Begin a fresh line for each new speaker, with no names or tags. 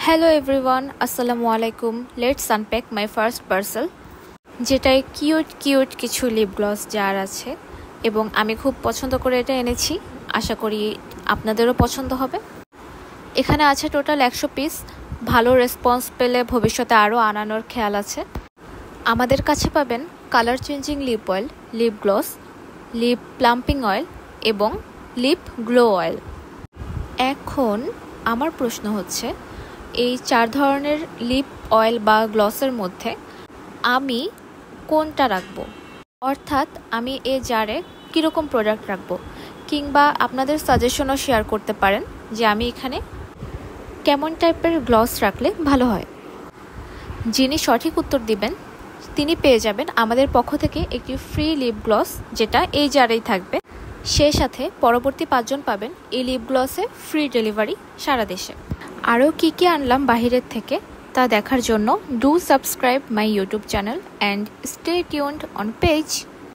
Hello everyone, Assalamu alaikum. Let's unpack my first parcel. যেটায় cute কিছু lip gloss jar আছে এবং আমি খুব পছন্দ করে এটা এনেছি। আশা করি আপনাদেরও পছন্দ হবে। এখানে আছে টোটাল 100 পিস। ভালো রেসপন্স পেলে ভবিষ্যতে আরও আনানোর খেয়াল আছে। আমাদের কাছে পাবেন colour changing lip oil, lip gloss, lip plumping oil এবং লিপ গ্লো অয়েল। এখন আমার প্রশ্ন হচ্ছে, এই 4 ধরনের লিপ অয়েল বা গ্লসের মধ্যে আমি কোনটা রাখবো, অর্থাৎ আমি এই জারে কীরকম প্রোডাক্ট রাখবো, কিংবা আপনাদের সাজেশনও শেয়ার করতে পারেন যে আমি এখানে কেমন টাইপের গ্লস রাখলে ভালো হয়। যিনি সঠিক উত্তর দিবেন তিনি পেয়ে যাবেন আমাদের পক্ষ থেকে একটি ফ্রি লিপ গ্লস, যেটা এই জারেই থাকবে। সেই সাথে পরবর্তী 5 জন পাবেন এই লিপ গ্লসে ফ্রি ডেলিভারি সারা দেশে। আরও কী আনলাম বাহিরের থেকে তা দেখার জন্য do subscribe my YouTube channel and stay tuned on page.